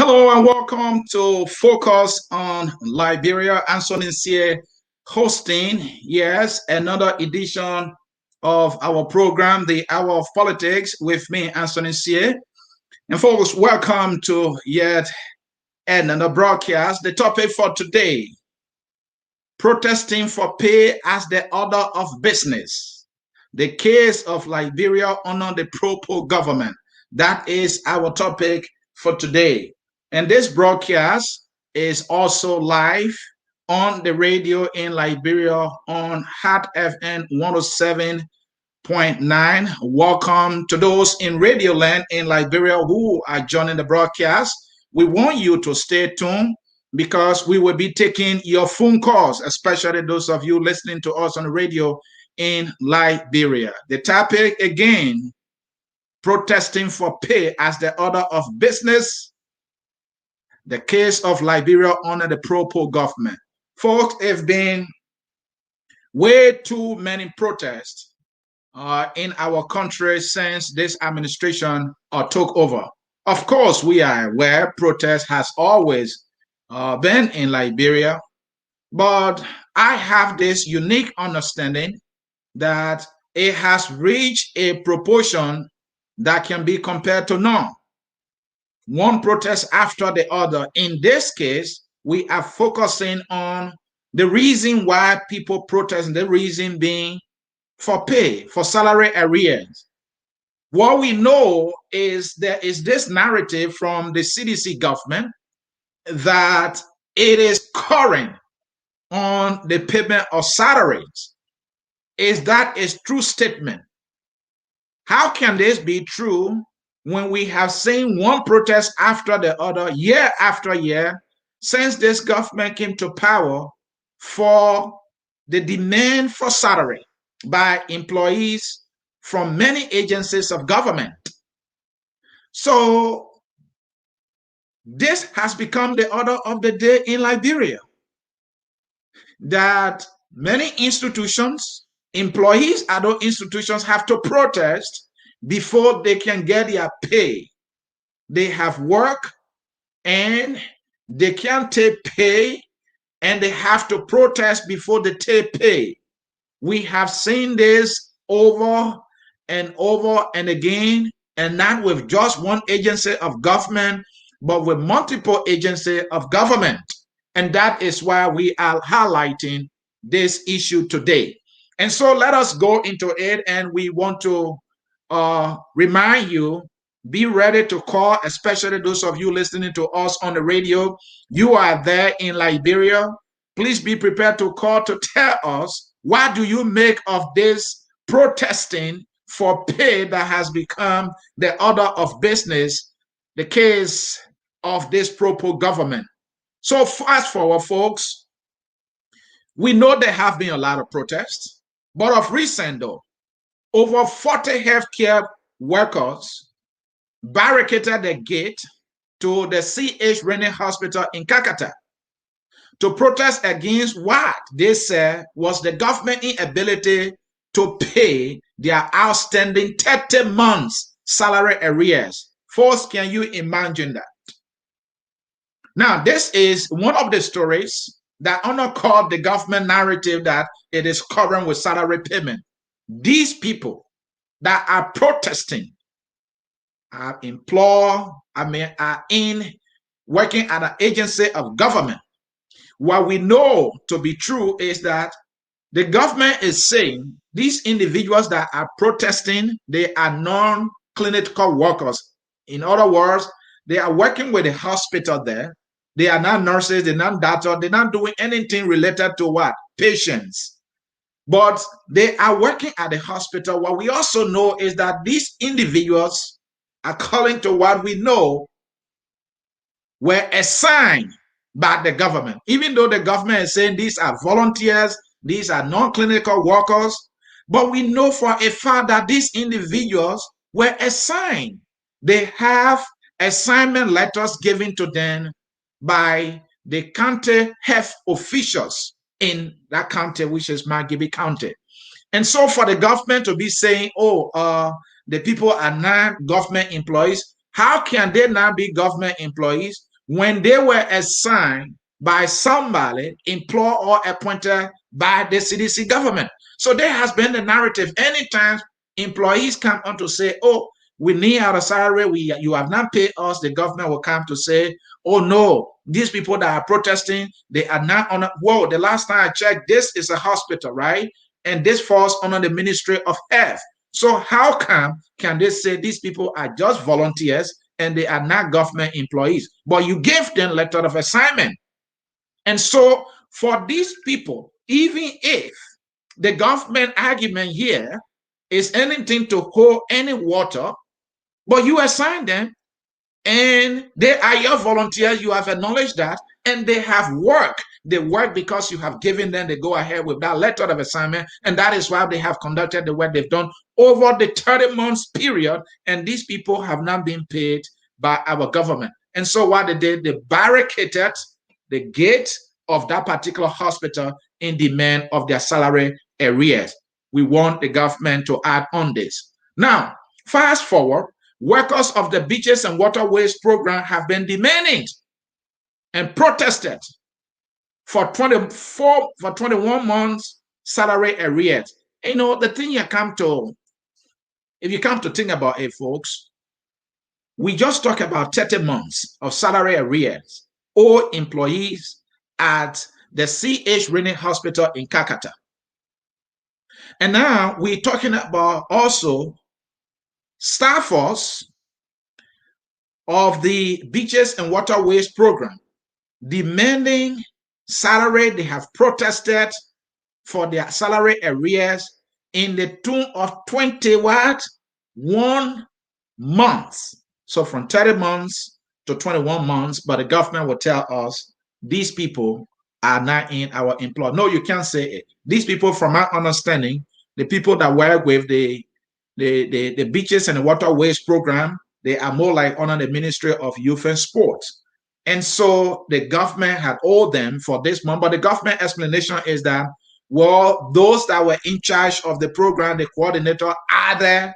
Hello and welcome to Focus on Liberia. Ansony Sieh hosting, yes, another edition of our program, The Hour of Politics, with me, Ansony Sieh. And folks, welcome to yet another broadcast. The topic for today, protesting for pay as the order of business. The case of Liberia under the pro-poor government. That is our topic for today. And this broadcast is also live on the radio in Liberia on Heart FM 107.9. Welcome to those in Radio Land in Liberia who are joining the broadcast. We want you to stay tuned because we will be taking your phone calls, especially those of you listening to us on the radio in Liberia. The topic again, protesting for pay as the order of business, the case of Liberia under the pro-poor government. Folks, there have been way too many protests in our country since this administration took over. Of course, we are aware protest has always been in Liberia, but I have this unique understanding that it has reached a proportion that can be compared to none. One protest after the other. In this case, we are focusing on the reason why people protest, the reason being for pay, for salary arrears. What we know is there is this narrative from the CDC government that it is current on the payment of salaries. Is that a true statement? How can this be true when we have seen one protest after the other, year after year, since this government came to power for the demand for salary by employees from many agencies of government? So this has become the order of the day in Liberia, that many institutions, employees at those institutions have to protest before they can get their pay. They have work and they can't take pay, and they have to protest before they take pay. We have seen this over and over and again, and not with just one agency of government, but with multiple agencies of government. And that is why we are highlighting this issue today. And so let us go into it, and we want to remind you, be ready to call, especially those of you listening to us on the radio. You are there in Liberia. Please be prepared to call to tell us, what do you make of this protesting for pay that has become the order of business, the case of this pro-poor government? So fast forward, folks, we know there have been a lot of protests, but of recent though, over 40 healthcare workers barricaded the gate to the CH Rennie Hospital in Kakata to protest against what they said was the government inability to pay their outstanding 30 months salary arrears. Folks, can you imagine that? Now, this is one of the stories that undercut the government narrative that it is current with salary payment. These people that are protesting are working at an agency of government. What we know to be true is that the government is saying these individuals that are protesting, they are non-clinical workers. In other words, they are working with the hospital there. They are not nurses, they're not doctors, they're not doing anything related to what? Patients. But they are working at the hospital. What we also know is that these individuals, according to what we know, were assigned by the government. Even though the government is saying these are volunteers, these are non-clinical workers, but we know for a fact that these individuals were assigned. They have assignment letters given to them by the county health officials in that county, which is Margibi County. And so for the government to be saying, the people are not government employees, how can they not be government employees when they were assigned by somebody employed or appointed by the CDC government. So there has been the narrative. Anytime employees come on to say, oh, we need our salary, you have not paid us, the government will come to say, oh no, these people that are protesting, they are not on. Whoa, the last time I checked, this is a hospital, right? And this falls under the Ministry of Health. So how can they say these people are just volunteers and they are not government employees? But you gave them letter of assignment. And so for these people, even if the government argument here is anything to hold any water, but you assign them and they are your volunteers, you have acknowledged that, and they have work. They work because you have given them the go ahead with that letter of assignment, and that is why they have conducted the work they've done over the 30 months period, and these people have not been paid by our government. And so what they did, they barricaded the gate of that particular hospital in demand of their salary arrears. We want the government to act on this. Now, fast forward, workers of the beaches and waterways program have been demanding and protested for 21 months salary arrears. You know, the thing if you come to think about it, folks, we just talk about 30 months of salary arrears or employees at the CH Rainy Hospital in Kakata. And now we're talking about also staffers of the beaches and waterways program demanding salary. They have protested for their salary arrears in the tune of 21 months. So from 30 months to 21 months, but the government will tell us these people are not in our employ. No, you can't say it. These people, from my understanding, the people that work with the beaches and the waterways program, they are more like under the Ministry of Youth and Sports. And so the government had owed them for this month, but the government explanation is that, well, those that were in charge of the program, the coordinator, added,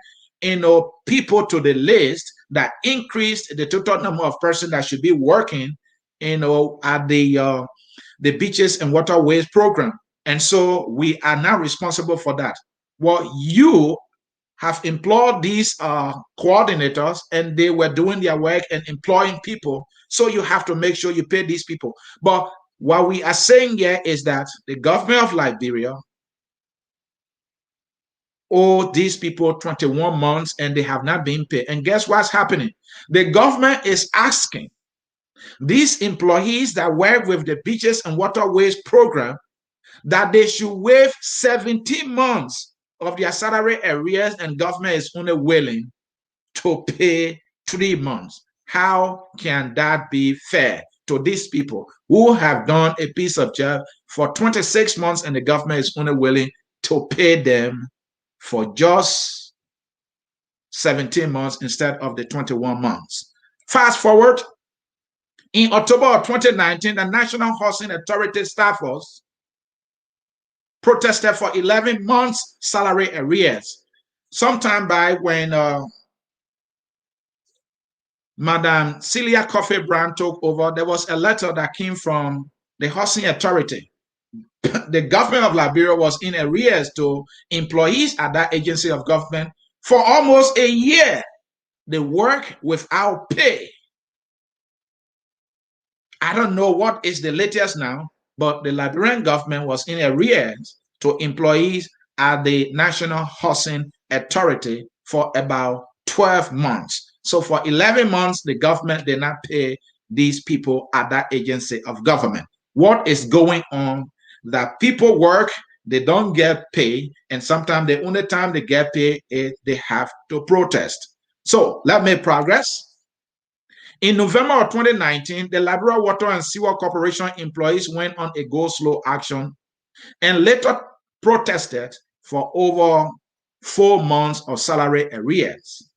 people to the list that increased the total number of persons that should be working, at the beaches and waterways program. And so we are now responsible for that. Well, you have employed these coordinators and they were doing their work and employing people. So you have to make sure you pay these people. But what we are saying here is that the government of Liberia owe these people 21 months and they have not been paid. And guess what's happening? The government is asking these employees that work with the beaches and waterways program that they should waive 17 months of their salary arrears, and government is only willing to pay 3 months. How can that be fair to these people who have done a piece of job for 26 months and the government is only willing to pay them for just 17 months instead of the 21 months? Fast forward, in October of 2019, the National Housing Authority staffers protested for 11 months salary arrears. Sometime back when Madam Celia Coffee Brand took over, there was a letter that came from the Housing Authority. The government of Liberia was in arrears to employees at that agency of government for almost a year. They work without pay. I don't know what is the latest now, but the Liberian government was in arrears to employees at the National Housing Authority for about 12 months. So for 11 months, the government did not pay these people at that agency of government. What is going on? That people work, they don't get paid, and sometimes the only time they get paid is they have to protest. So let me progress. In November of 2019, the Liberia Water and Sewer Corporation employees went on a go-slow action and later protested for over 4 months of salary arrears.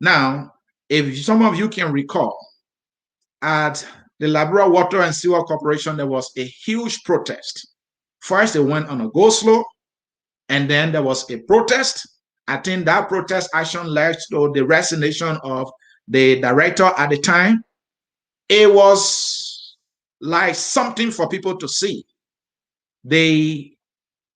Now, if some of you can recall, at the Liberia Water and Sewer Corporation, there was a huge protest. First, they went on a go-slow, and then there was a protest. I think that protest action led to the resignation of the director at the time. It was like something for people to see. The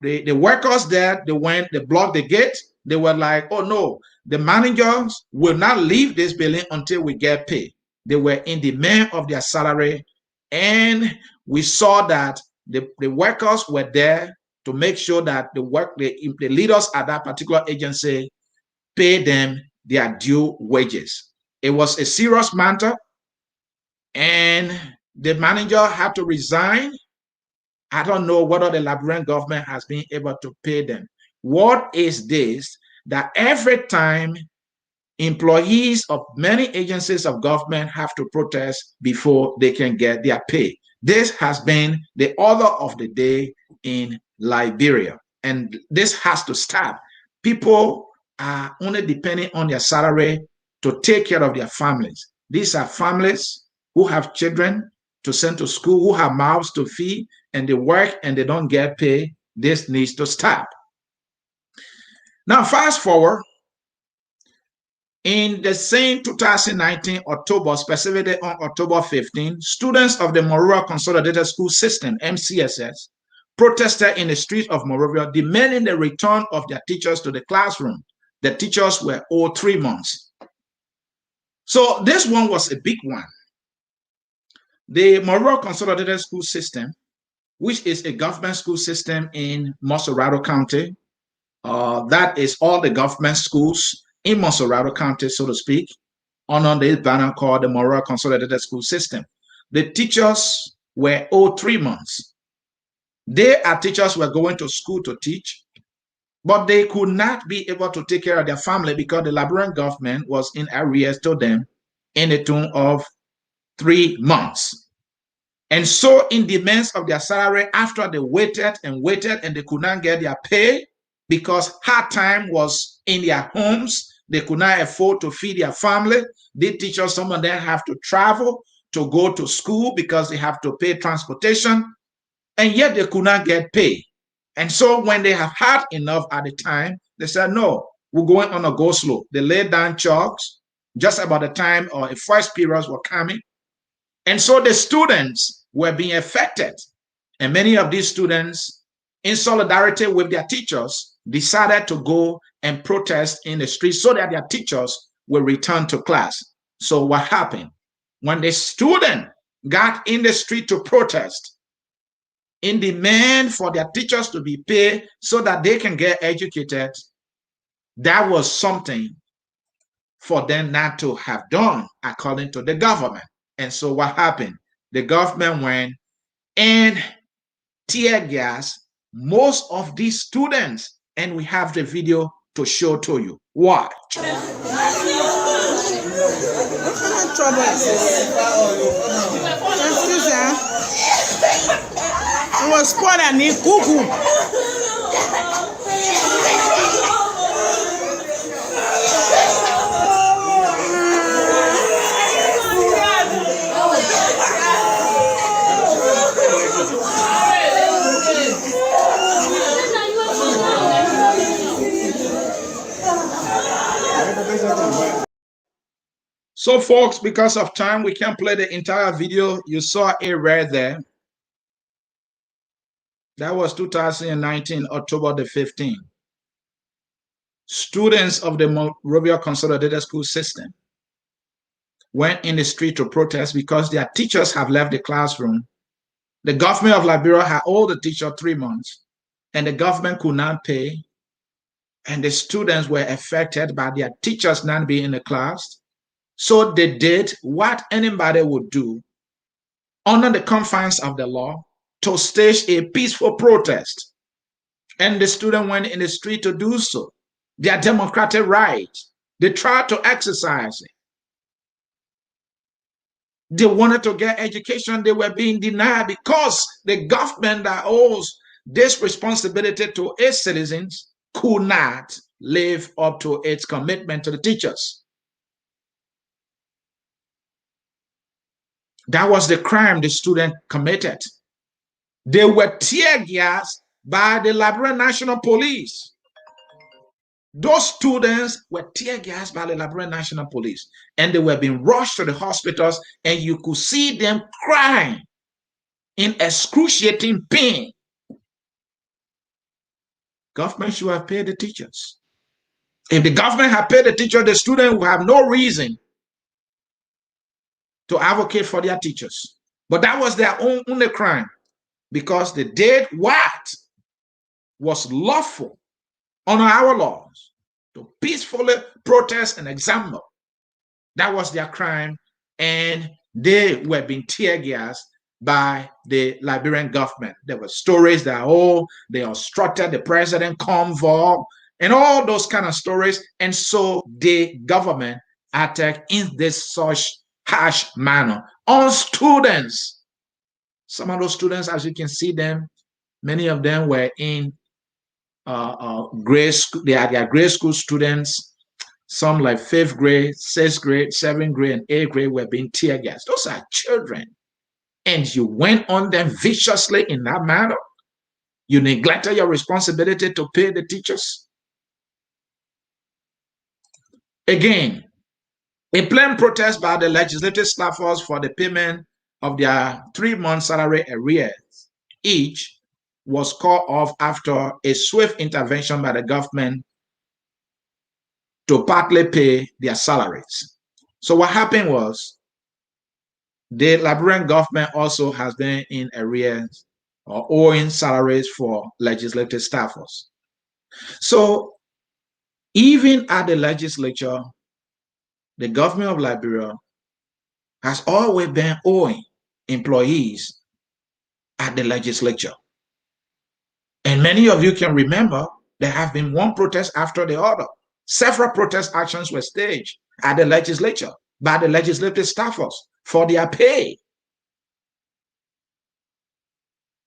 workers there, they blocked the gate. They were like, oh no, the managers will not leave this building until we get paid. They were in demand of their salary. And we saw that the workers were there to make sure that the leaders at that particular agency pay them their due wages. It was a serious matter, and the manager had to resign. I don't know whether the Liberian government has been able to pay them. What is this? That every time employees of many agencies of government have to protest before they can get their pay. This has been the order of the day in Liberia, and this has to stop. People are only depending on their salary to take care of their families. These are families who have children to send to school, who have mouths to feed, and they work and they don't get paid. This needs to stop. Now, fast forward. In the same 2019 October, specifically on October 15, students of the Monrovia Consolidated School System, MCSS, protested in the streets of Monrovia, demanding the return of their teachers to the classroom. The teachers were owed 3 months. So this one was a big one. The Monrovia Consolidated School System, which is a government school system in Monserrado County, that is all the government schools in Monserrado County, so to speak, under this banner called the Monrovia Consolidated School System. The teachers were owed 3 months. They, as teachers, were going to school to teach, but they could not be able to take care of their family because the Liberian government was in arrears to them in the tune of 3 months. And so, in demands of their salary, after they waited and waited and they could not get their pay because hard time was in their homes, they could not afford to feed their family. The teachers, some of them have to travel to go to school because they have to pay transportation, and yet they could not get paid. And so when they have had enough at the time, they said, no, we're going on a go slow. They laid down chalks just about the time or the first periods were coming. And so the students were being affected. And many of these students, in solidarity with their teachers, decided to go and protest in the streets so that their teachers will return to class. So what happened? When the student got in the street to protest in demand for their teachers to be paid so that they can get educated, that was something for them not to have done according to the government. And so what happened? The government went and tear gas most of these students, and we have the video to show to you. Watch. So, folks, because of time, we can't play the entire video. You saw it right there. That was 2019, October the 15th. Students of the Monrovia Consolidated School System went in the street to protest because their teachers have left the classroom. The government of Liberia had owed the teacher 3 months, and the government could not pay. And the students were affected by their teachers not being in the class. So they did what anybody would do under the confines of the law to stage a peaceful protest. And the student went in the street to do so. Their democratic right. They tried to exercise it. They wanted to get education. They were being denied because the government that owes this responsibility to its citizens could not live up to its commitment to the teachers. That was the crime the student committed. They were tear gassed by the Liberian National Police. Those students were tear gassed by the Liberian National Police, and they were being rushed to the hospitals, and you could see them crying in excruciating pain. Government should have paid the teachers. If the government had paid the teacher, the student would have no reason to advocate for their teachers. But that was their only crime, because they did what was lawful under our laws to peacefully protest and example. That was their crime, and they were being tear gassed by the Liberian government. There were stories that, they obstructed the president convoy and all those kind of stories. And so the government attacked in this such harsh manner on students. Some of those students, as you can see them, many of them were in grade school. They are grade school students. Some like 5th grade, 6th grade, 7th grade, and 8th grade were being tear gassed. Those are children. And you went on them viciously in that manner. You neglected your responsibility to pay the teachers. Again, a planned protest by the legislative staffers for the payment of their 3-month salary arrears each was called off after a swift intervention by the government to partly pay their salaries. So what happened was, the Liberian government also has been in arrears or owing salaries for legislative staffers. So even at the legislature, the government of Liberia has always been owing employees at the legislature. And many of you can remember there have been one protest after the other. Several protest actions were staged at the legislature by the legislative staffers for their pay.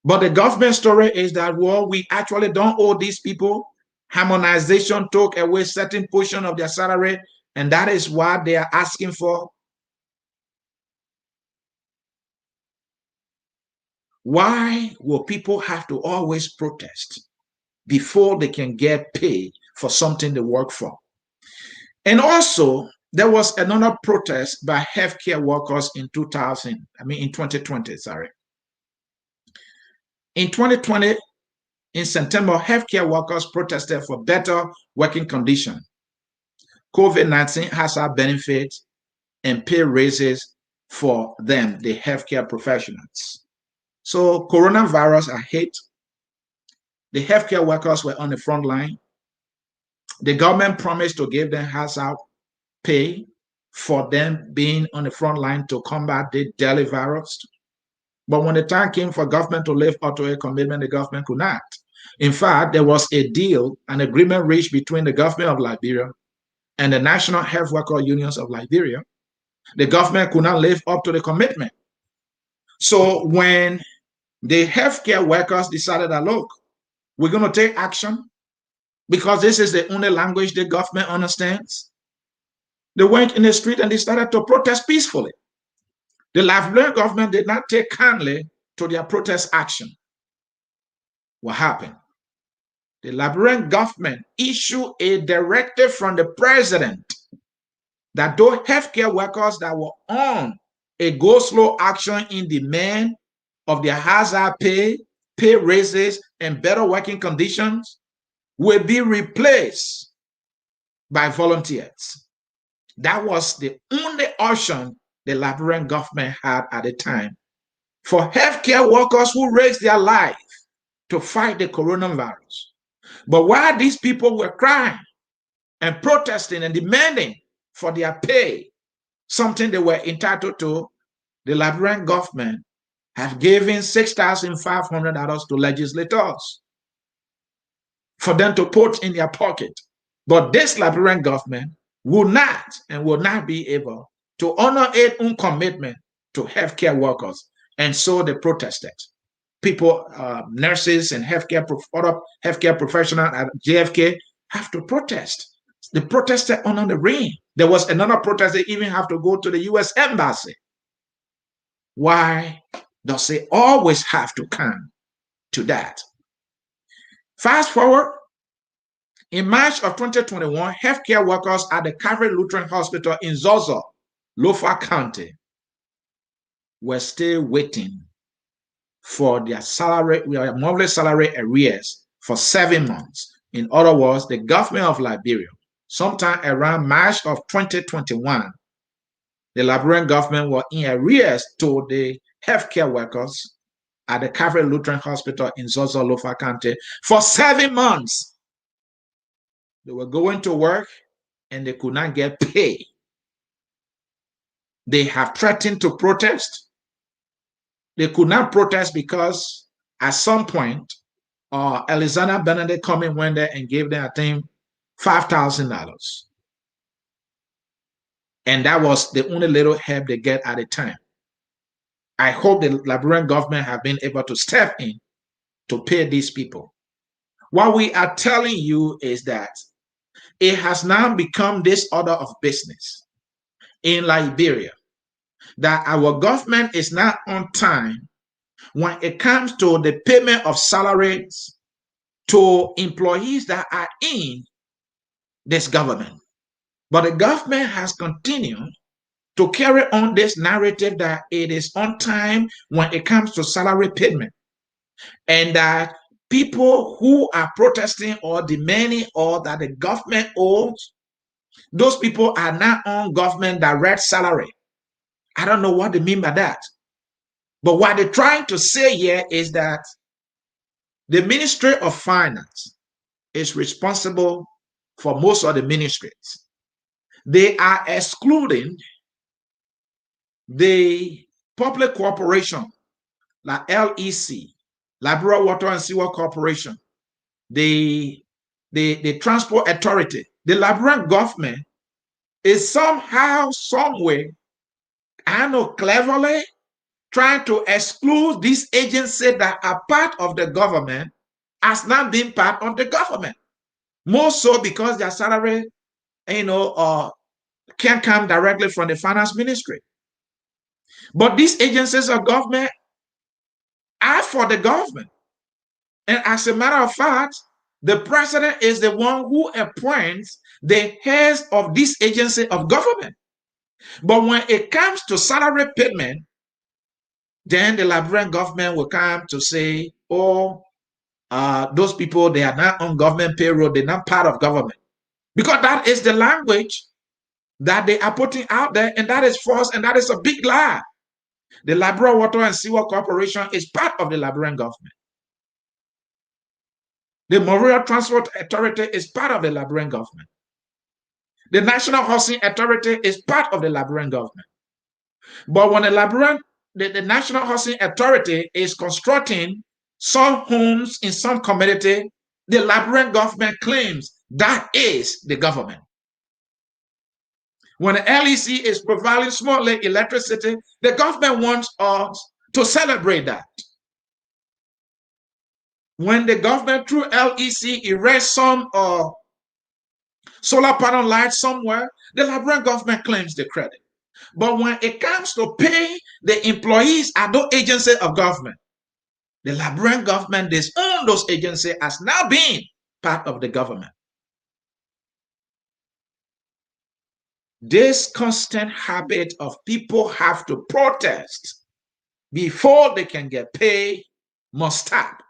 But the government story is that, well, we actually don't owe these people. Harmonization took away certain portion of their salary, and that is what they are asking for. Why will people have to always protest before they can get paid for something they work for? And also, there was another protest by healthcare workers in 2020, sorry. In 2020, in September, healthcare workers protested for better working conditions, COVID-19 hazard benefits, and pay raises for them, the healthcare professionals. So coronavirus are hit. The healthcare workers were on the front line. The government promised to give them hazard pay for them being on the front line to combat the deadly virus. But when the time came for government to live up to a commitment, the government could not. In fact, there was a deal, an agreement reached between the government of Liberia and the National Health Worker Unions of Liberia. The government could not live up to the commitment. So when the healthcare workers decided that, look, we're going to take action because this is the only language the government understands, they went in the street and they started to protest peacefully. The Liberian government did not take kindly to their protest action. What happened? The Liberian government issued a directive from the president that those healthcare workers that were on a go-slow action in demand of their hazard pay, pay raises, and better working conditions will be replaced by volunteers. That was the only option the Liberian government had at the time for healthcare workers who risked their life to fight the coronavirus. But while these people were crying and protesting and demanding for their pay, something they were entitled to, the Liberian government have given $6,500 to legislators for them to put in their pocket. But this Liberian government will not and will not be able to honor its own commitment to healthcare workers. And so they protested. People, nurses and other healthcare professionals at JFK have to protest. They protested under the rain. There was another protest, they even have to go to the US Embassy. Why does it always have to come to that? Fast forward, In March of 2021, healthcare workers at the Calvary Lutheran Hospital in Zozo, Lofa County, were still waiting for their salary, monthly salary arrears for 7 months. In other words, the government of Liberia, sometime around March of 2021, the Liberian government was in arrears to the healthcare workers at the Calvary Lutheran Hospital in Zozo, Lofa County for 7 months. They were going to work and they could not get paid. They have threatened to protest. They could not protest because at some point, Alexander Benedict coming went there and gave them, I think, $5,000. And that was the only little help they get at the time. I hope the Liberian government have been able to step in to pay these people. What we are telling you is that it has now become this order of business in Liberia that our government is not on time when it comes to the payment of salaries to employees that are in this government. But the government has continued to carry on this narrative that it is on time when it comes to salary payment, and that people who are protesting or demanding or that the government owes, those people are not on government direct salary. I don't know what they mean by that. But what they're trying to say here is that the Ministry of Finance is responsible for most of the ministries. They are excluding the public corporation like LEC, Liberia Water and Sewer Corporation, the Transport Authority. The Liberian government is somehow, some way, I don't know, cleverly trying to exclude these agencies that are part of the government as not being part of the government. More so because their salary, can come directly from the finance ministry. But these agencies of government are for the government. And as a matter of fact, the president is the one who appoints the heads of this agency of government. But when it comes to salary payment, then the Liberian government will come to say, oh, those people, they are not on government payroll, they're not part of government. Because that is the language that they are putting out there, and that is false, and that is a big lie. The Liberia Water and Sewer Corporation is part of the Liberian government. The Memorial Transport Authority is part of the Liberian government. The National Housing Authority is part of the Liberian government. But when the National Housing Authority is constructing some homes in some community, the Liberian government claims that is the government. When the LEC is providing small electricity, the government wants us to celebrate that. When the government through LEC erects some solar panel lights somewhere, the Liberian government claims the credit. But when it comes to pay the employees at those agencies of government, the Liberian government disown those agencies as now being part of the government. This constant habit of people have to protest before they can get paid must stop.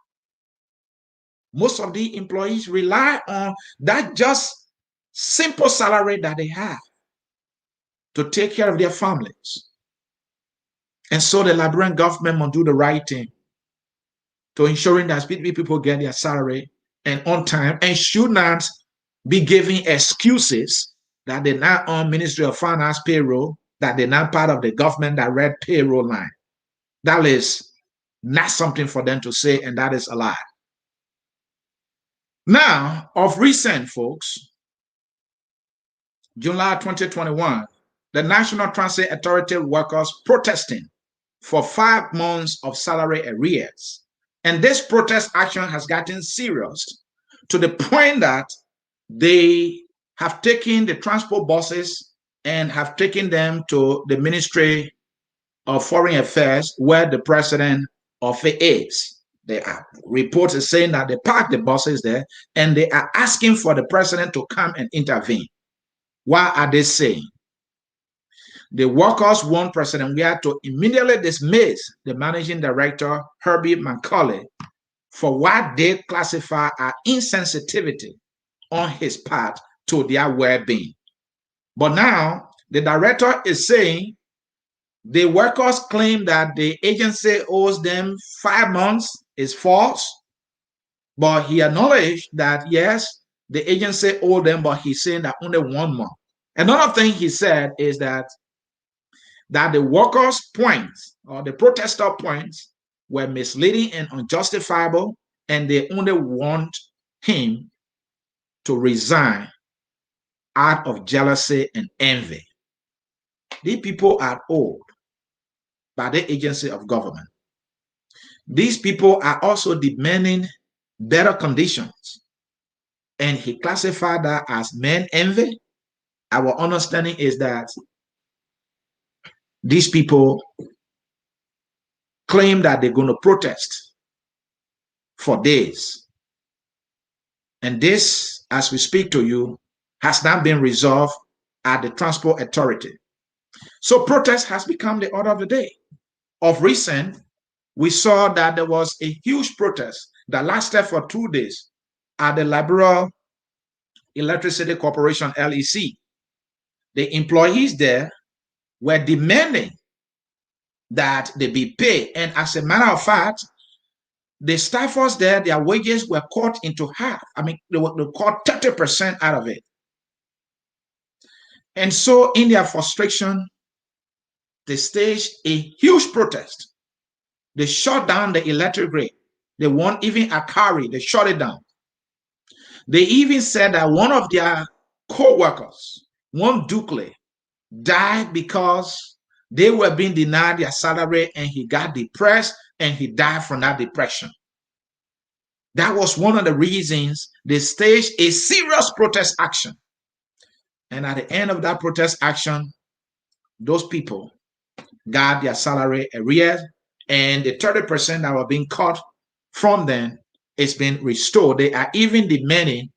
Most of the employees rely on that just simple salary that they have to take care of their families. And so the Liberian government must do the right thing to ensuring that people get their salary and on time, and should not be giving excuses that they're not on Ministry of Finance payroll, that they're not part of the government direct payroll line. That is not something for them to say, and that is a lie. Now, of recent, folks, July 2021, the National Transit Authority workers protesting for 5 months of salary arrears. And this protest action has gotten serious to the point that they have taken the transport buses and have taken them to the Ministry of Foreign Affairs, where the president of it is. There are reports saying that they parked the buses there and they are asking for the president to come and intervene. What are they saying? The workers want President Weah to immediately dismiss the managing director, Herbie McCauley, for what they classify as insensitivity on his part to their well-being. But now the director is saying the workers claim that the agency owes them 5 months is false, but he acknowledged that yes, the agency owed them, but he's saying that only 1 month. Another thing he said is that the workers' points or the protester points were misleading and unjustifiable, and they only want him to resign out of jealousy and envy. These people are owed by the agency of government. These people are also demanding better conditions, and he classified that as man envy. Our understanding is that these people claim that they're going to protest for days. And this, as we speak to you, has not been resolved at the Transport Authority. So protest has become the order of the day. Of recent, we saw that there was a huge protest that lasted for 2 days at the Liberal Electricity Corporation, LEC. The employees there were demanding that they be paid. And as a matter of fact, the staffers there, their wages were cut into half. I mean, they cut 30% out of it. And so in their frustration, they staged a huge protest. They shut down the electric grid. They want even a carry, they shut it down. They even said that one of their co-workers, one Dukley, died because they were being denied their salary and he got depressed and he died from that depression. That was one of the reasons they staged a serious protest action. And at the end of that protest action, those people got their salary arrears, and the 30% that were being cut from them is being restored. They are even demanding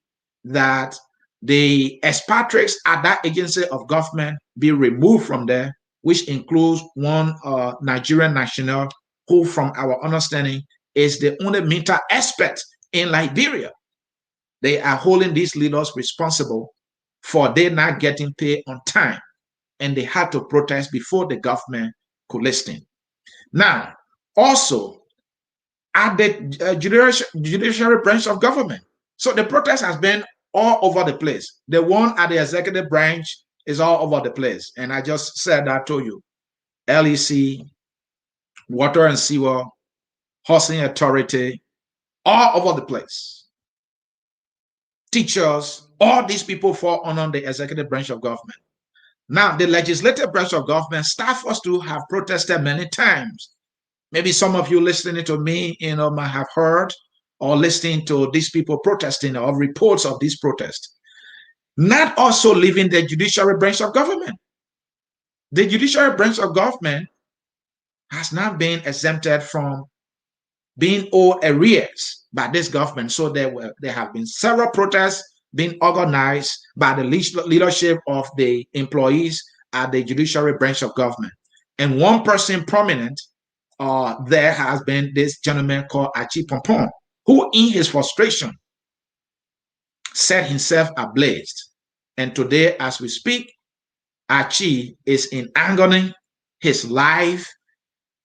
that the expatriates at that agency of government be removed from there, which includes one Nigerian national who, from our understanding, is the only mental expert in Liberia. They are holding these leaders responsible for they not getting paid on time, and they had to protest before the government could listen. Now, also at the judiciary branch of government. So the protest has been all over the place. The one at the executive branch is all over the place. And I just said that to you. LEC, Water and Sewer, Housing Authority, all over the place. Teachers, all these people fall under the executive branch of government. Now, the legislative branch of government, staffers too have protested many times. Maybe some of you listening to me, might have heard or listening to these people protesting or reports of these protests. Not also leaving the judiciary branch of government. The judiciary branch of government has not been exempted from being owed arrears by this government. So there have been several protests being organized by the leadership of the employees at the judiciary branch of government. And one person prominent there has been this gentleman called Achi Pompon, who in his frustration set himself ablaze. And today, as we speak, Achi is in agony. His life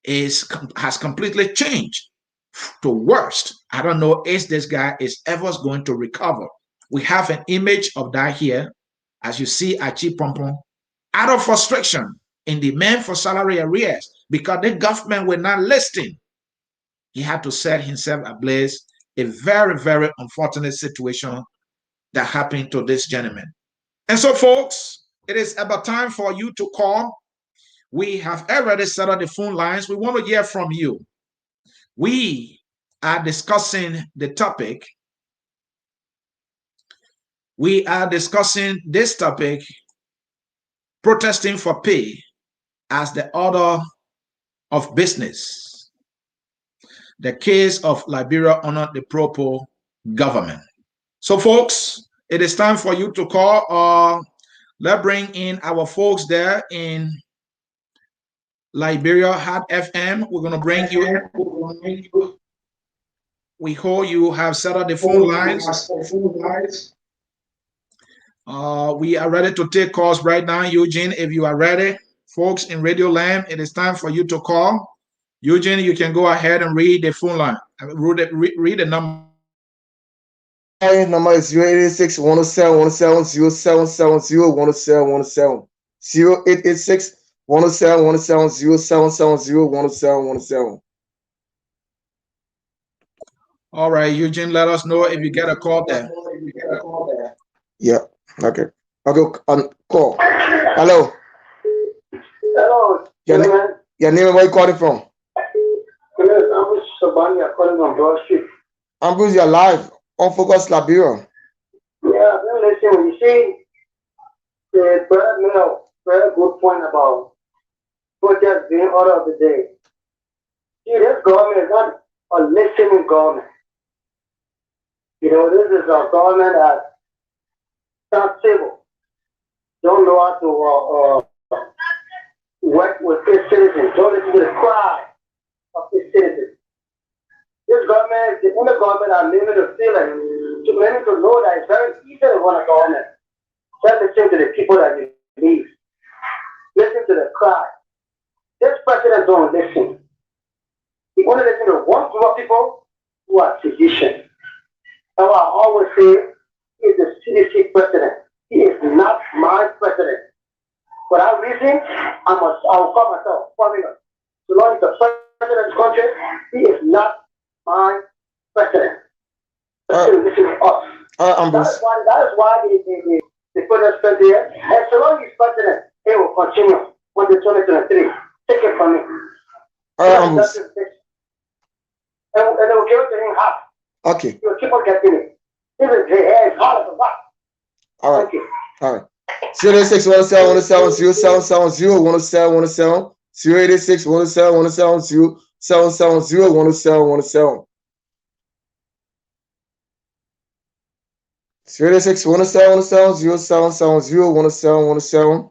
has completely changed to worst. I don't know if this guy is ever going to recover. We have an image of that here, as you see Achi Pompon, out of frustration in demand for salary arrears because the government were not listening. He had to set himself ablaze. A very, very unfortunate situation that happened to this gentleman. And so, folks, it is about time for you to call. We have already set up the phone lines. We want to hear from you. We are discussing the topic. We are discussing this topic, protesting for pay as the order of business. the case of Liberia under the Propo government. So, folks, it is time for you to call. Let's bring in our folks there in Liberia Hot FM. We're going to bring you. We hope you have set up the phone lines. We are ready to take calls right now. Eugene, if you are ready, folks in Radio Land, it is time for you to call. Eugene, you can go ahead and read the phone line. Read the number. Number is 086 107 107 0770 107 107 0886 107 107 0770 107 107. All right, Eugene, let us know if you get a call there. Yeah. Okay. Okay. Call. Hello. Hello. Your name and where you calling from? Yes, I'm Sabani. I'm calling from Broad Street. Ambrose, you're live on Focus Liberia. Yeah, I've been listening. You see, the brother made a very good point about protest being order of the day. See, this government is not a listening government. You know, this is a government that not civil. Don't know how to work with its citizens. Don't listen to the cry of its citizens. This government is the only government that made the feeling to many to know that it's very easy to run a government. Just listen to the people that you need. Listen to the cry. This president don't listen. He only listen to one group of people who are physicians. And what I always say, he is the CDC president. He is not my president. For that reason, I will call myself foreigner. So long as the president of the country, he is not my president. Listen to us. That is why the president spent here. And so long as he's president, he will continue until 2023. Take it from me. And they will give it to him half. Okay. He will keep on getting it. This is his hair is hard as a rock. All right. Okay. All right. 086 107 107 0770 107 107 086 107 107 0770 107 107 086 107 107 0770 107 107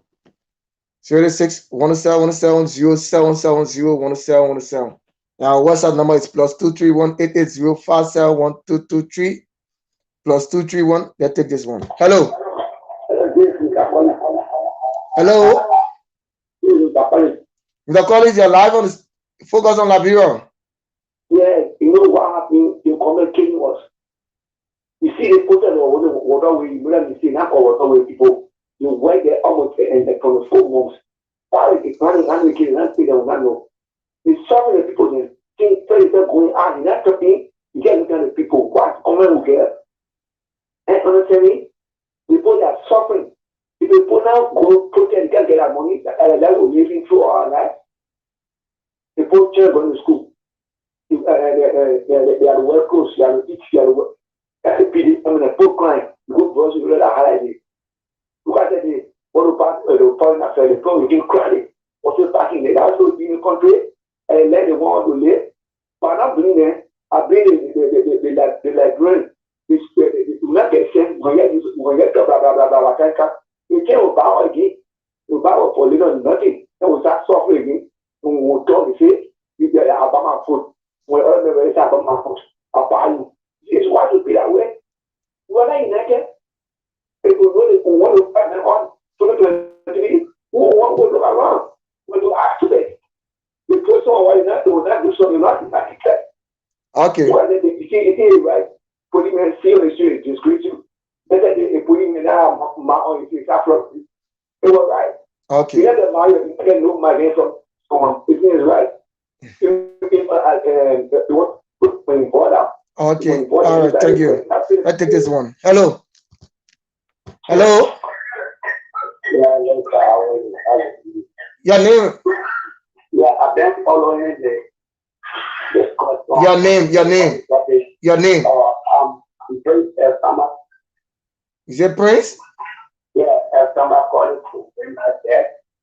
086 107 107 0770 107 107. Now WhatsApp number is +231 880 571 +231. Let's take this one. Hello. Hello. The call is your live on the Focus on Liberia. Yeah, you know what happened? The communication was. You see, they put it on the waterway. You see, not waterway people. You wait there almost and from the 4 months. Why is it running and we can't see them? It's some of the people that think things are going on. In that company, you get looking at the people. What comment will get? And honestly, people that are suffering. If people now go protest, can't get our money, that will living through our life. People children going to school. They are workers, they are each, they are work. I mean, a poor client, good boss, you really highlight it. Look at the one part the foreign affairs, the problem you credit. Also, backing the also in the country and let the one to live. But I'm bringing them, I bring the librarian. This not get sent when you blah blah blah blah blah. You can't bow again. You bow for little nothing. And we start suffering again. We will talk. You see, you get Alabama food. We all never say Alabama food. Alabama. It's why to be that way. When I naked, people really want to find on 2023. Who want to look around? We do activate. The person who will not do something not that. Okay. Well, you see, it is right. Putting in seal the street, discreet you. Better than putting in now, my own Afro. It was right. Okay. You have the Mario, you can look my name from someone. It is right. Okay. All right. Thank you. I take this one. Hello. Hello. Your name? Yeah, I've been following the your name. Prince Summer. Is it Prince? Yeah, Summer calling from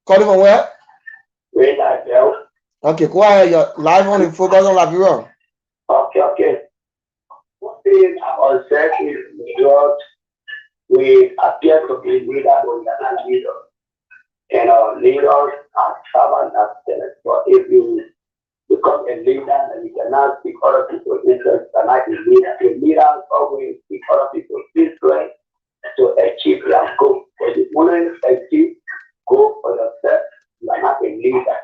Calling from where? Where? Okay, go ahead. You're live on the Focus on Liberia. Okay. One thing I was said is what we appear to be leaders, but we are not leaders. And our leaders are servants as tenants. So if you become a leader and you cannot speak other people's interests, you cannot be a leader. A leader always speak other people's interests to achieve their goal. But if you want to achieve goal for yourself, you are not a leader.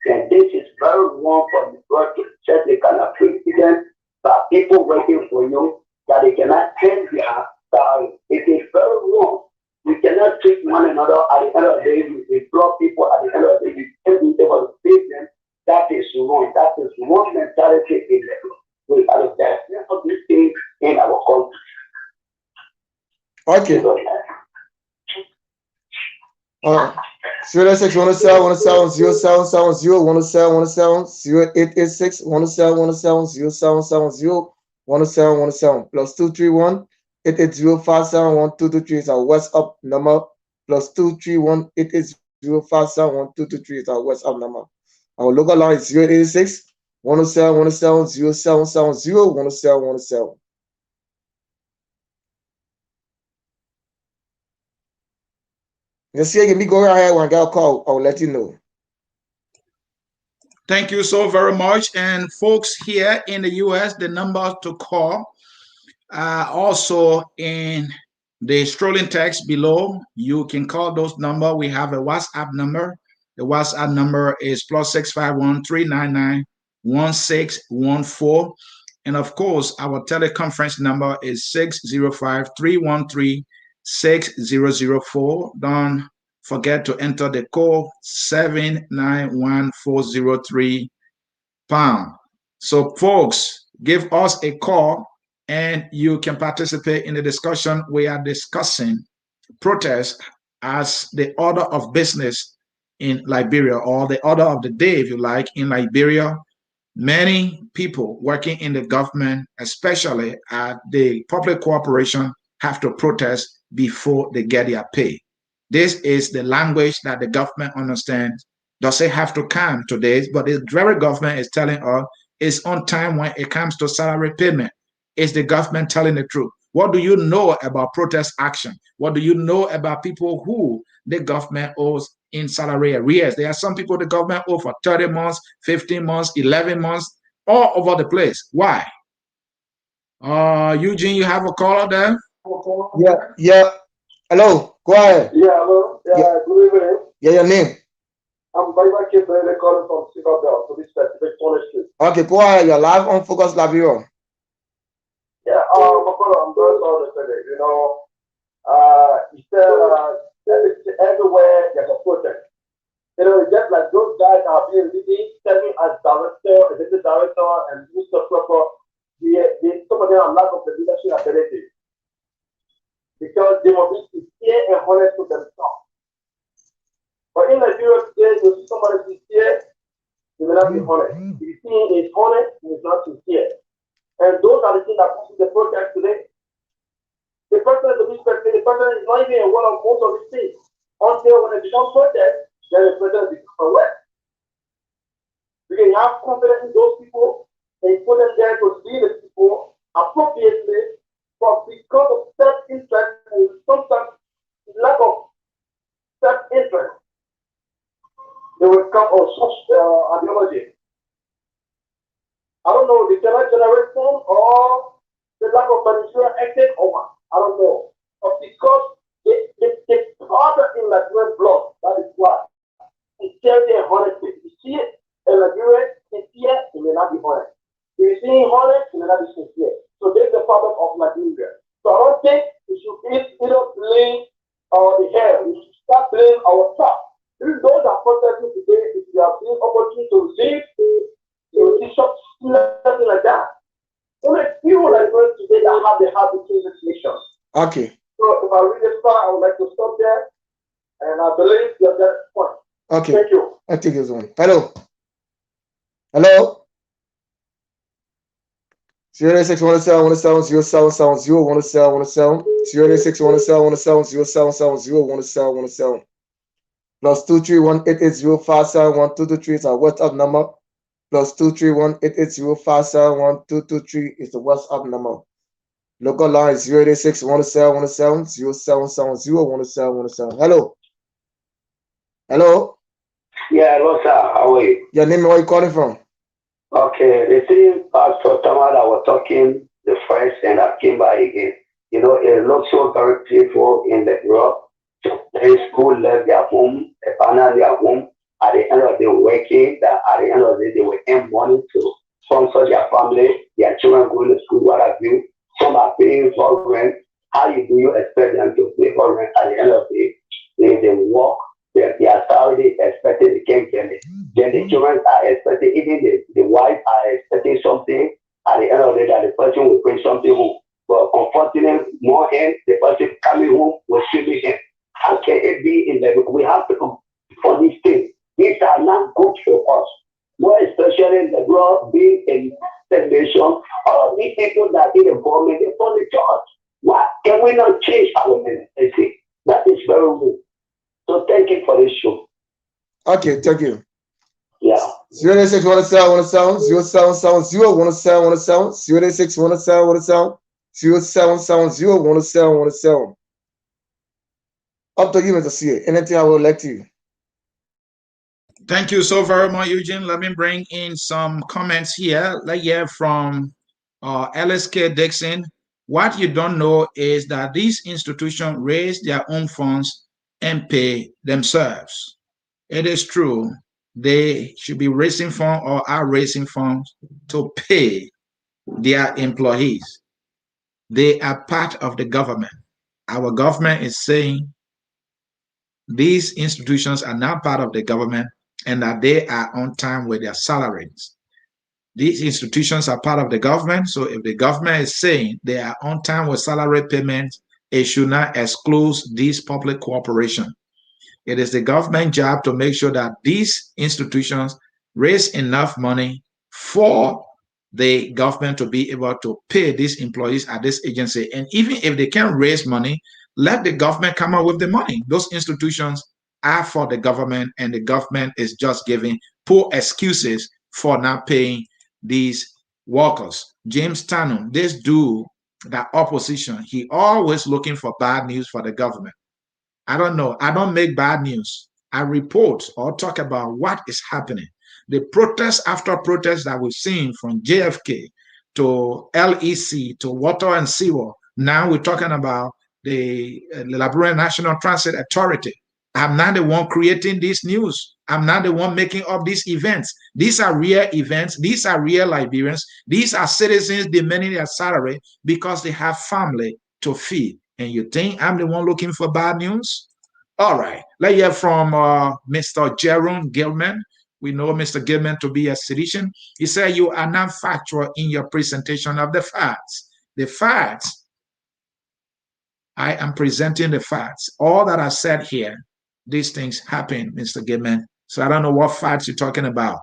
And this is very wrong for the God to set the kind of precedent that people waiting for you that they cannot change their style. It is very wrong. We cannot treat one another at the end of the day. We block people at the end of the day. We can't be able to feed them. That is wrong. That is wrong mentality in the we are the best of these things in our country. Okay. 086 107 107 0770 107 107 0886 107 107 0770 107 107 plus 231 880 571 is our WhatsApp number plus 231 880 571 is our WhatsApp number. Our local line is 086 107 107 0770 107 107. Just see, give me go right ahead when I get a call. I'll let you know. Thank you so very much. And folks here in the US, the number to call also in the strolling text below. You can call those number. We have a WhatsApp number. The WhatsApp number is +651 399 1614. And of course, our teleconference number is 605 313 6004. Don't forget to enter the code 791403 pound. So, folks, give us a call and you can participate in the discussion. We are discussing protest as the order of business in Liberia, or the order of the day, if you like, in Liberia. Many people working in the government, especially at the public corporation, have to protest before they get their pay. This is the language that the government understands. Does it have to come today? But the very government is telling us it's on time when it comes to salary payment. Is the government telling the truth? What do you know about protest action? What do you know about people who the government owes in salary arrears? There are some people the government owe for 30 months, 15 months, 11 months, all over the place. Why? Eugene, you have a caller there? Yeah. Hello, go ahead. Yeah, hello. Yeah, good evening. Yeah, your name. I'm Viva Kibele calling from Citadel to be specific, honestly. Okay, go ahead. You're live on Focus Liberia. Yeah, I'm very sorry to say, you know, you said everywhere there's a protest. You know, just like those guys are being busy serving as director, executive director, and Mr. Proper, some of them are lack of the leadership ability. Because they must be sincere and honest to themselves. But in Nigeria today, you see somebody sincere, they may not be honest. If you see he is honest, he is not sincere. And those are the things that cause the protest today. The person is not even aware of most of these things. Until when it becomes protest, then the president becomes aware. Because you have confidence in those people, and you put them there to lead the people appropriately, but because of self-interest and sometimes lack of self-interest, they will come on such ideology. I don't know, the current generation or the lack of managerial ethic or what, I don't know. But because they father in Nigerian blood, that is why. Sincerity and honesty. If you see it in Nigeria, sincere, it may not be honest. If you see him honest, it may not be sincere. So this is the problem of Nigeria. So I don't think we should either blame the hair. We should start blaming ourselves. If those are protesting today, if you have been opportunity to receive, you will see something like that. Only few Nigerians today that have the heart between this nation. Okay. So if I read this far, I would like to stop there. And I believe you're that point. Okay. Thank you. I take this one. Hello. Hello. 086 107 107 0770 107 107 086 107 107 0770 107 107 plus 231 880 571 223 is our WhatsApp number +231-880571-223 is the WhatsApp number. Local line is 086-107-107-0770-107-107. Hello. Hello. Yeah, hello, sir. How are you? Your name and where you calling from? Okay, the same Pastor Tamara was talking the first and I came by again. You know, it looks so very peaceful in the world. Children school left their home, abandoned their home. At the end of the day, working, that at the end of the day, they will earn money to sponsor their family, their children going to school, what have you. Some are paying for rent. How do you expect them to pay for rent at the end of the day? They work, their salary expected they can't get it. Then the children are expecting, even the wife are expecting something at the end of the day that the person will bring something home. But unfortunately, more end, the person coming home will still be in. How can it be in the we have to come for these things? These are not good for us. More especially the world being in nation, all of these people that in the government, they for the church. Why can we not change our mentality? That is very good. So thank you for this show. Okay, thank you. Yeah. 086-107-107-071-007-107. Up to you, Mr. Sieh. Anything I would like to. Thank you so very much, Eugene. Let me bring in some comments here. Let's hear from LSK Dixon. What you don't know is that these institutions raise their own funds and pay themselves. It is true. They should be raising funds or are raising funds to pay their employees. They are part of the government. Our government is saying these institutions are not part of the government and that they are on time with their salaries. These institutions are part of the government, so if the government is saying they are on time with salary payments, it should not exclude these public corporations. It is the government job to make sure that these institutions raise enough money for the government to be able to pay these employees at this agency. And even if they can't raise money, let the government come up with the money. Those institutions are for the government, and the government is just giving poor excuses for not paying these workers. James Tanum, this dude, the opposition, he always looking for bad news for the government. I don't know. I don't make bad news. I report or talk about what is happening. The protest after protest that we've seen from JFK to LEC to Water and Sewer. Now we're talking about the Liberian National Transit Authority. I'm not the one creating this news. I'm not the one making up these events. These are real events. These are real Liberians. These are citizens demanding their salary because they have family to feed. And you think I'm the one looking for bad news? All right. Let's hear from Mr. Jerome Gilman. We know Mr. Gilman to be a citizen. He said, you are not factual in your presentation of the facts. The facts, I am presenting the facts. All that I said here, these things happen, Mr. Gilman. So I don't know what facts you're talking about.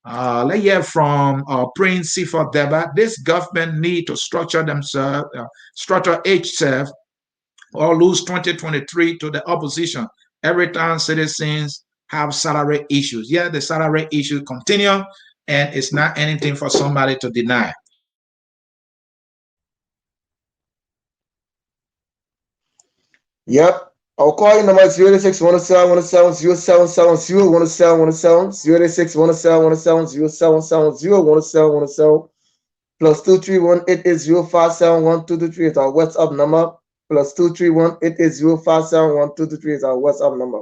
Let's hear from Prince Sieh Deba. This government need to structure themselves, structure itself, or lose 2023 to the opposition every time citizens have salary issues. Yeah, the salary issues continue, and it's not anything for somebody to deny. Yep. I'll call you number 086-107-107-0770-107-107, 086-107-107-0770-107-107, +231-880571-223 is our WhatsApp number. +231-880571-223 is our WhatsApp number.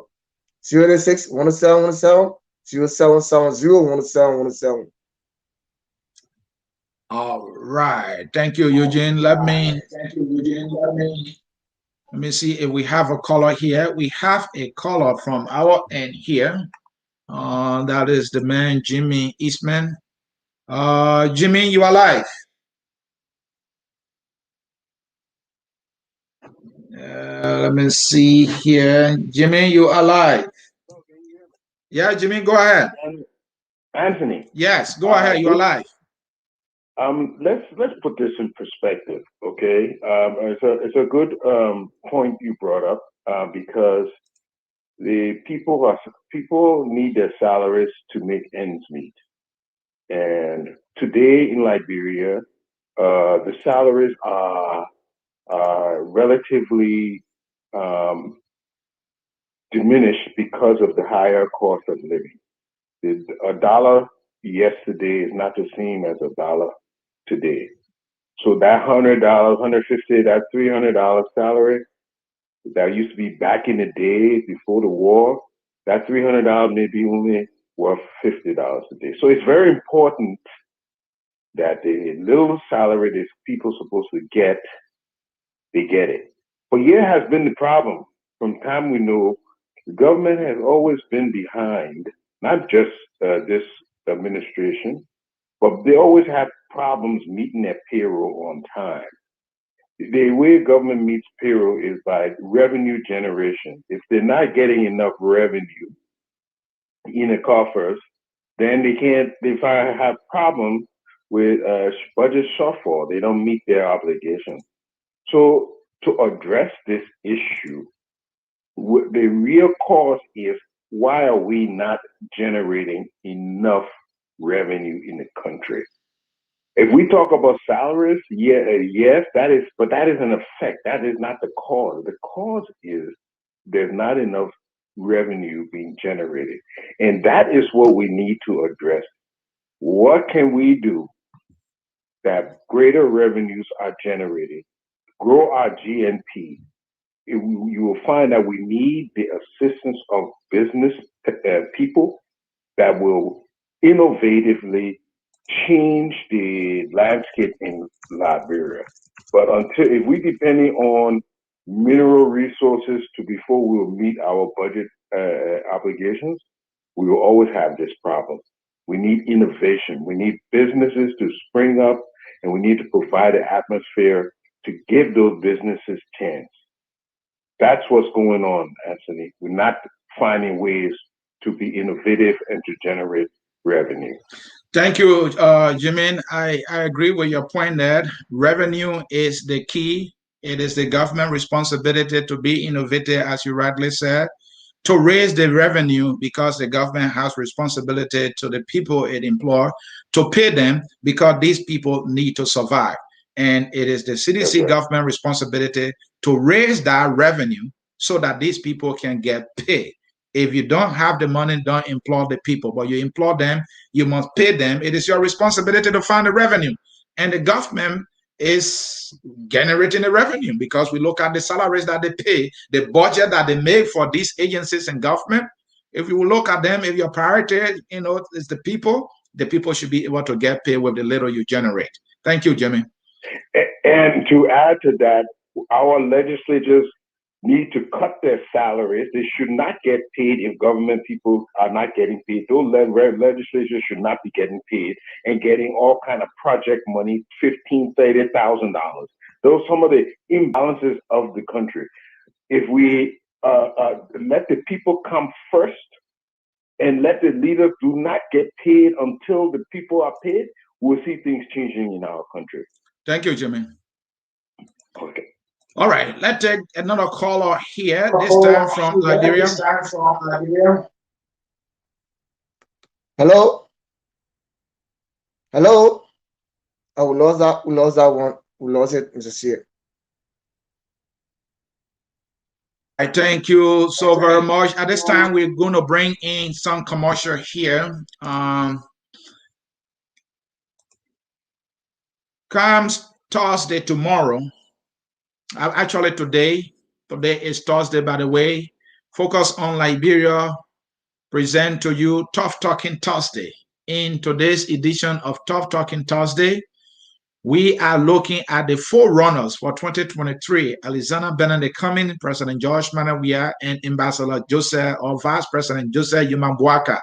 086-107-107-0770-107-107. All right. Thank you, Eugene. Let me see if we have a caller here. We have a caller from our end here. That is the man, Jimmy Eastman. Jimmy, you are live. Let me see here. Jimmy, you are live. Yeah, Jimmy, go ahead. Anthony. Yes, go ahead. You are live. Let's put this in perspective, okay? It's a good point you brought up because the people need their salaries to make ends meet. And today in Liberia, the salaries are relatively diminished because of the higher cost of living. A dollar yesterday is not the same as a dollar today. So that $100, 150, that $300 salary that used to be back in the day before the war, that $300 may be only worth $50 a day. So it's very important that the little salary that people are supposed to get, they get it. But here has been the problem. From time we know, the government has always been behind, not just this administration, but they always have problems meeting their payroll on time. The way government meets payroll is by revenue generation. If they're not getting enough revenue in the coffers, then they have problems with budget shortfall. They don't meet their obligations. So to address this issue, the real cause is, why are we not generating enough revenue in the country? If we talk about salaries, yes, that is, but that is an effect. That is not the cause. The cause is there's not enough revenue being generated. And that is what we need to address. What can we do that greater revenues are generated, grow our GNP? You will find that we need the assistance of business people that will innovatively change the landscape in Liberia. But if we depending on mineral resources before we will meet our budget obligations, we will always have this problem. We need innovation. We need businesses to spring up, and we need to provide an atmosphere to give those businesses chance. That's what's going on, Ansony. We're not finding ways to be innovative and to generate revenue. Thank you, Jimin. I agree with your point that revenue is the key. It is the government responsibility to be innovative, as you rightly said, to raise the revenue, because the government has responsibility to the people it employs to pay them, because these people need to survive. And it is the CDC government responsibility to raise that revenue so that these people can get paid. If you don't have the money, don't employ the people, but you employ them, you must pay them. It is your responsibility to find the revenue. And the government is generating the revenue, because we look at the salaries that they pay, the budget that they make for these agencies and government. If you look at them, if your priority, is the people should be able to get paid with the little you generate. Thank you, Jimmy. And to add to that, our legislators need to cut their salaries. They should not get paid if government people are not getting paid. Those legislators should not be getting paid and getting all kind of project money, $15,000, $30,000. Those are some of the imbalances of the country. If we let the people come first and let the leaders do not get paid until the people are paid, we'll see things changing in our country. Thank you, Jimmy. Okay. All right, let's take another caller here, this time from Liberia. Hello? Hello? Oh, we lost that one. We lost it, Mr. Sieh. I thank you so very much. At this time, we're going to bring in some commercial here. Comes Thursday tomorrow. Actually, today is Thursday, by the way. Focus on Liberia. Present to you Tough Talking Thursday. In today's edition of Tough Talking Thursday, we are looking at the forerunners for 2023. Alexander Benedict Cummings, President George Manawia, and Ambassador Joseph, or Vice President Joseph Yumabwaka.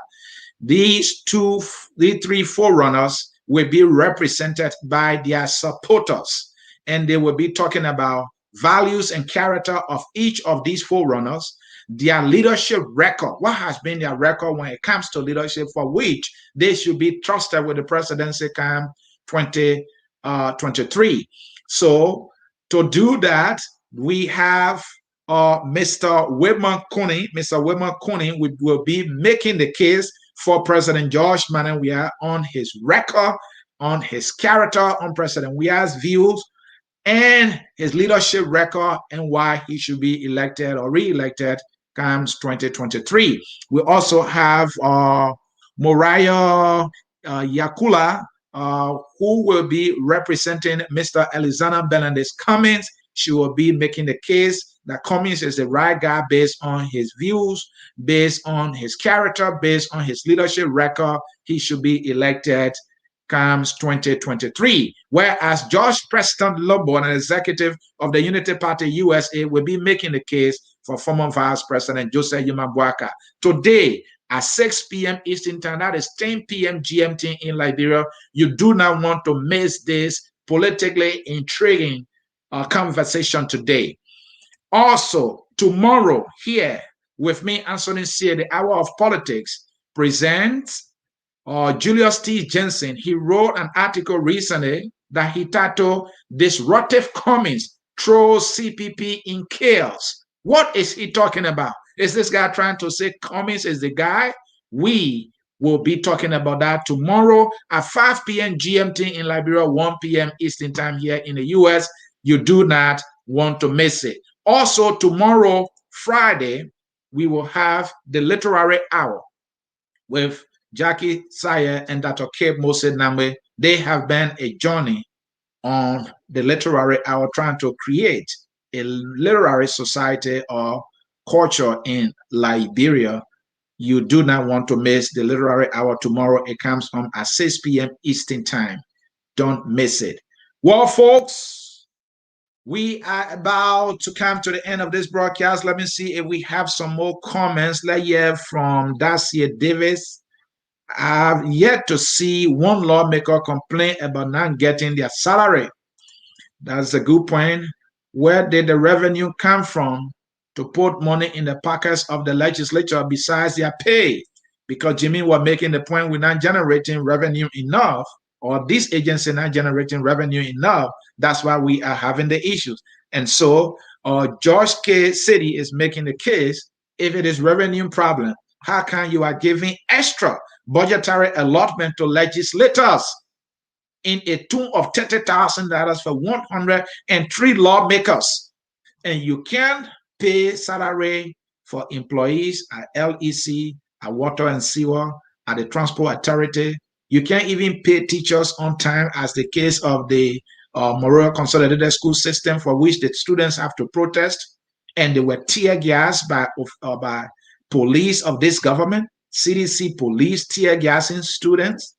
These three forerunners will be represented by their supporters, and they will be talking about values and character of each of these forerunners, their leadership record, what has been their record when it comes to leadership, for which they should be trusted with the presidency come 2023. So to do that, we have Mr. Whitman Cooney. Mr. Whitman Cooney will be making the case for President George Manuel Weah on his record, on his character, on President Weah's views, and his leadership record, and why he should be elected or re-elected comes 2023. We also have Moriah Yakula, who will be representing Mr. Alexander Belendes Cummings. She will be making the case that Cummings is the right guy based on his views, based on his character, based on his leadership record. He should be elected comes 2023. Whereas George Preston Lobo, an executive of the Unity Party USA, will be making the case for former Vice President Joseph Yumabwaka. Today, at 6 p.m. Eastern Time, that is 10 p.m. GMT in Liberia. You do not want to miss this politically intriguing conversation today. Also, tomorrow, here with me, Ansony Sieh, the Hour of Politics, presents Julius T. Jensen. He wrote an article recently that he titled Disruptive Cummings Throws CPP in Chaos. What is he talking about? Is this guy trying to say Cummings is the guy? We will be talking about that tomorrow at 5 p.m. GMT in Liberia, 1 p.m. Eastern Time here in the U.S. You do not want to miss it. Also, tomorrow, Friday, we will have the Literary Hour with Jackie Sieh and Dr. Cape Mose Namwe. They have been a journey on the Literary Hour trying to create a literary society or culture in Liberia. You do not want to miss the Literary Hour tomorrow. It comes on at 6 p.m. Eastern Time. Don't miss it. Well, folks, we are about to come to the end of this broadcast. Let me see if we have some more comments. Let's hear from Dacia Davis. I've yet to see one lawmaker complain about not getting their salary. That's a good point. Where did the revenue come from to put money in the pockets of the legislature besides their pay? Because Jimmy was making the point we're not generating revenue enough, or this agency not generating revenue enough. That's why we are having the issues. And so George K. City is making the case, if it is revenue problem, how come you are giving extra budgetary allotment to legislators in a tune of $30,000 for 103 lawmakers, and you can't pay salary for employees at LEC, at Water and Sewer, at the Transport Authority. You can't even pay teachers on time, as the case of the Moral Consolidated School System, for which the students have to protest, and they were tear gassed by police of this government. CDC police tear gassing students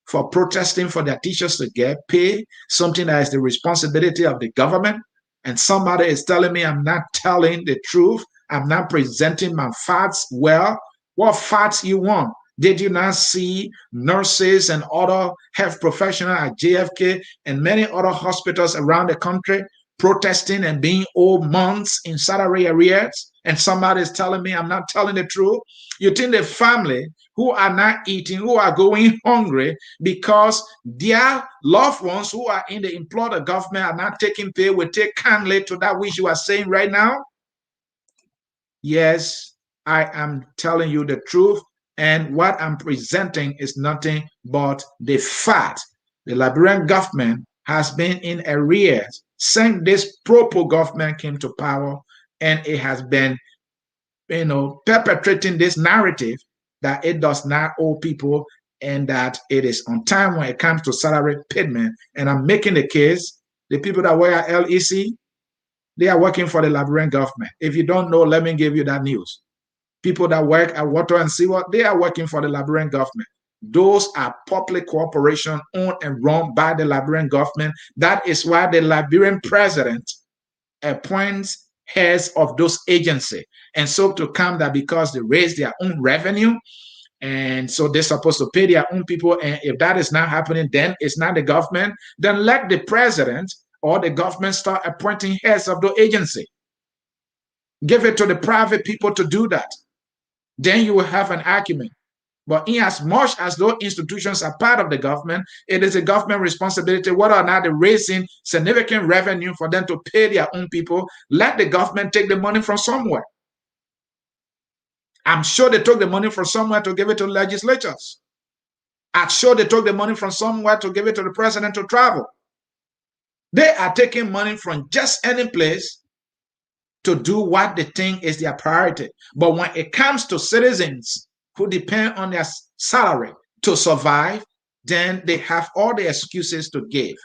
for protesting for their teachers to get pay, something that is the responsibility of the government. And somebody is telling me I'm not telling the truth. I'm not presenting my facts well. What facts you want? Did you not see nurses and other health professionals at JFK and many other hospitals around the country protesting and being owed months in salary arrears? And somebody is telling me I'm not telling the truth. You think the family who are not eating, who are going hungry because their loved ones who are in the employ of the government are not taking pay, will take kindly to that which you are saying right now? Yes, I am telling you the truth. And what I'm presenting is nothing but the fact. The Liberian government has been in arrears since this Propo government came to power, and it has been, perpetrating this narrative that it does not owe people and that it is on time when it comes to salary payment. And I'm making the case, the people that work at LEC, they are working for the Liberian government. If you don't know, let me give you that news. People that work at Water and Sewer, they are working for the Liberian government. Those are public corporations owned and run by the Liberian government. That is why the Liberian president appoints heads of those agencies. And so to come that because they raise their own revenue, and so they're supposed to pay their own people, and if that is not happening, then it's not the government, then let the president or the government start appointing heads of the agency. Give it to the private people to do that. Then you will have an argument. But in as much as those institutions are part of the government, it is a government responsibility whether or not they're raising significant revenue for them to pay their own people. Let the government take the money from somewhere. I'm sure they took the money from somewhere to give it to legislatures. I'm sure they took the money from somewhere to give it to the president to travel. They are taking money from just any place to do what they think is their priority. But when it comes to citizens who depend on their salary to survive, then they have all the excuses to give.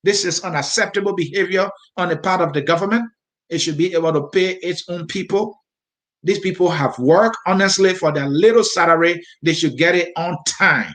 This is unacceptable behavior on the part of the government. It should be able to pay its own people. These people have worked honestly for their little salary. They should get it on time.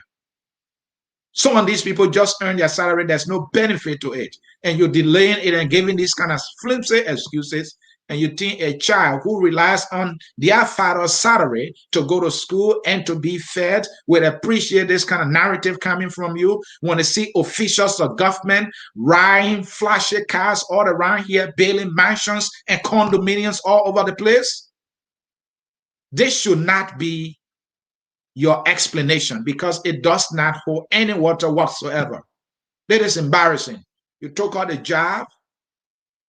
Some of these people just earn their salary. There's no benefit to it. And you're delaying it and giving these kind of flimsy excuses. And you think a child who relies on their father's salary to go to school and to be fed would appreciate this kind of narrative coming from you when they see officials of government riding flashy cars all around here, building mansions and condominiums all over the place? This should not be your explanation because it does not hold any water whatsoever. That is embarrassing. You took out a job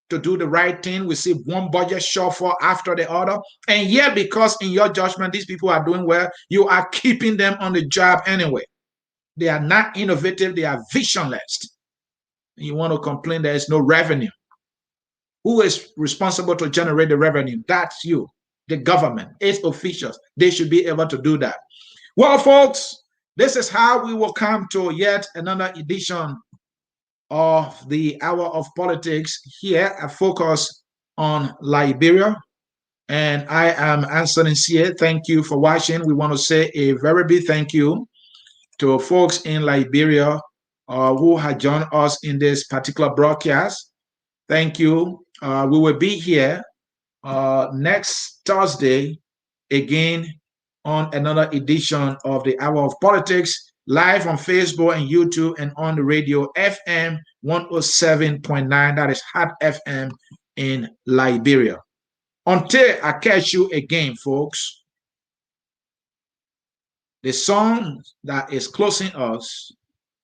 to do the right thing. We see one budget shortfall after the other. And yet, because in your judgment, these people are doing well, you are keeping them on the job anyway. They are not innovative. They are visionless. You want to complain there is no revenue. Who is responsible to generate the revenue? That's you, the government, its officials. They should be able to do that. Well, folks, this is how we will come to yet another edition of the Hour of Politics. Here, I focus on Liberia, and I am Ansony Sieh. Thank you for watching. We want to say a very big thank you to folks in Liberia who have joined us in this particular broadcast. Thank you. We will be here next Thursday again on another edition of the Hour of Politics, live on Facebook and YouTube and on the radio FM 107.9. That is Hot FM in Liberia. Until I catch you again, folks, the song that is closing us,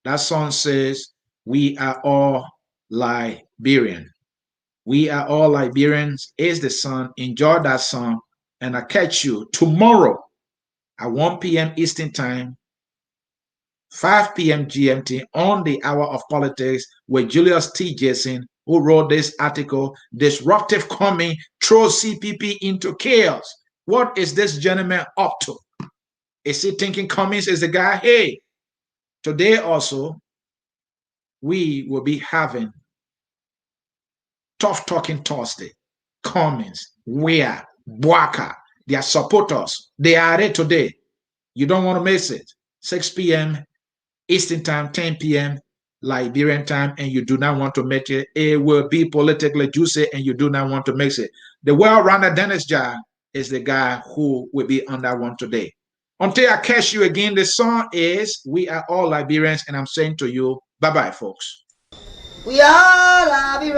that song says, "We are all Liberian." We are all Liberians is the song. Enjoy that song. And I'll catch you tomorrow at 1 p.m. Eastern Time, 5 p.m. GMT on the Hour of Politics with Julius T. Jason, who wrote this article, Disruptive Coming Throws CPP into Chaos. What is this gentleman up to? Is he thinking Cummings is the guy? Hey, today also, we will be having Tough Talking Thursday. Cummings, Weah, Bwaka, their supporters, they are there today. You don't want to miss it. 6 p.m. Eastern Time, 10 p.m. Liberian time, and you do not want to miss it. It will be politically juicy, and you do not want to miss it. The well-rounded Dennis Jar is the guy who will be on that one today. Until I catch you again, the song is "We Are All Liberians," and I'm saying to you, bye-bye, folks. We are Liberians.